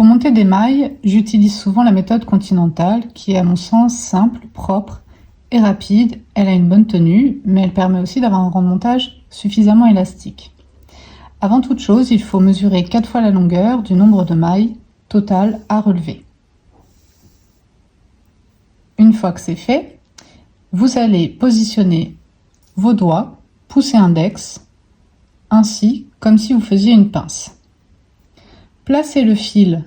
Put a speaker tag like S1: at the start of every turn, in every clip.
S1: Pour monter des mailles, j'utilise souvent la méthode continentale qui est à mon sens simple, propre et rapide. Elle a une bonne tenue, mais elle permet aussi d'avoir un rang de montage suffisamment élastique. Avant toute chose, il faut mesurer 4 fois la longueur du nombre de mailles total à relever. Une fois que c'est fait, vous allez positionner vos doigts, pouce et index, ainsi comme si vous faisiez une pince. Placez le fil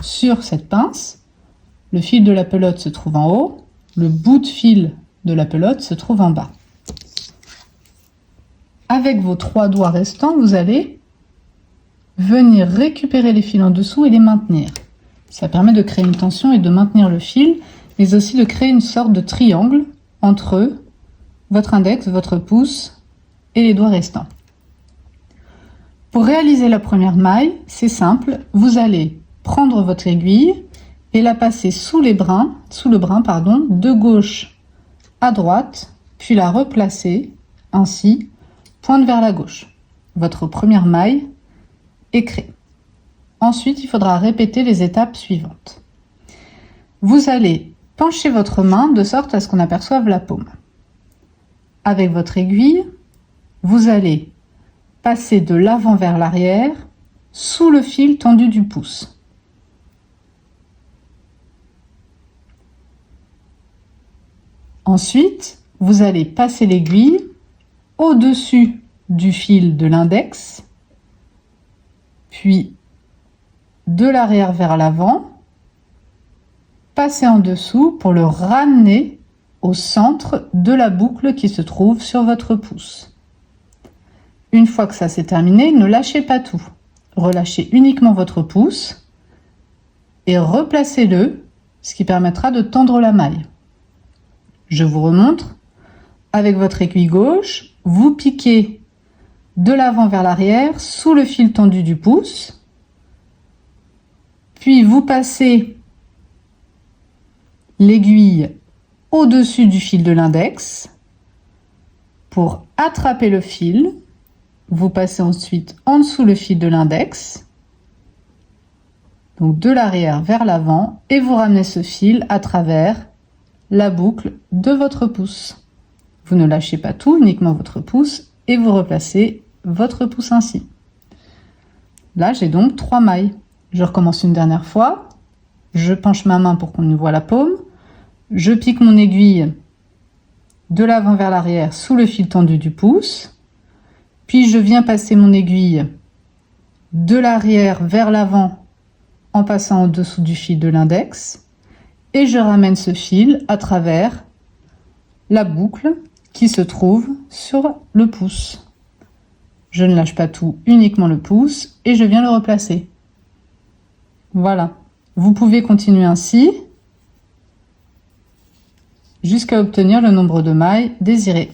S1: sur cette pince. Le fil de la pelote se trouve en haut, le bout de fil de la pelote se trouve en bas. Avec vos 3 doigts restants, vous allez venir récupérer les fils en dessous et les maintenir. Ça permet de créer une tension et de maintenir le fil, mais aussi de créer une sorte de triangle entre votre index, votre pouce et les doigts restants. Pour réaliser la première maille, c'est simple, vous allez prendre votre aiguille et la passer sous le brin, de gauche à droite, puis la replacer ainsi, pointe vers la gauche. Votre première maille est créée. Ensuite, il faudra répéter les étapes suivantes. Vous allez pencher votre main de sorte à ce qu'on aperçoive la paume. Avec votre aiguille, vous allez passer de l'avant vers l'arrière sous le fil tendu du pouce. Ensuite, vous allez passer l'aiguille au-dessus du fil de l'index, puis de l'arrière vers l'avant, passer en dessous pour le ramener au centre de la boucle qui se trouve sur votre pouce. Une fois que ça c'est terminé, ne lâchez pas tout. Relâchez uniquement votre pouce et replacez-le, ce qui permettra de tendre la maille. Je vous remontre. Avec votre aiguille gauche, vous piquez de l'avant vers l'arrière sous le fil tendu du pouce. Puis vous passez l'aiguille au-dessus du fil de l'index pour attraper le fil. Vous passez ensuite en dessous le fil de l'index, donc de l'arrière vers l'avant, et vous ramenez ce fil à travers la boucle de votre pouce. Vous ne lâchez pas tout, uniquement votre pouce, et vous replacez votre pouce ainsi. Là, j'ai donc 3 mailles. Je recommence une dernière fois. Je penche ma main pour qu'on y voit la paume. Je pique mon aiguille de l'avant vers l'arrière sous le fil tendu du pouce. Puis je viens passer mon aiguille de l'arrière vers l'avant en passant en dessous du fil de l'index. Et je ramène ce fil à travers la boucle qui se trouve sur le pouce. Je ne lâche pas tout, uniquement le pouce, et je viens le replacer. Voilà. Vous pouvez continuer ainsi jusqu'à obtenir le nombre de mailles désiré.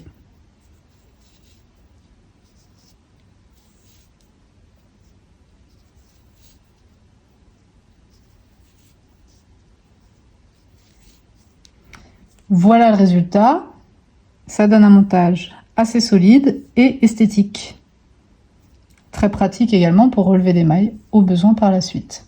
S1: Voilà le résultat. Ça donne un montage assez solide et esthétique. Très pratique également pour relever des mailles au besoin par la suite.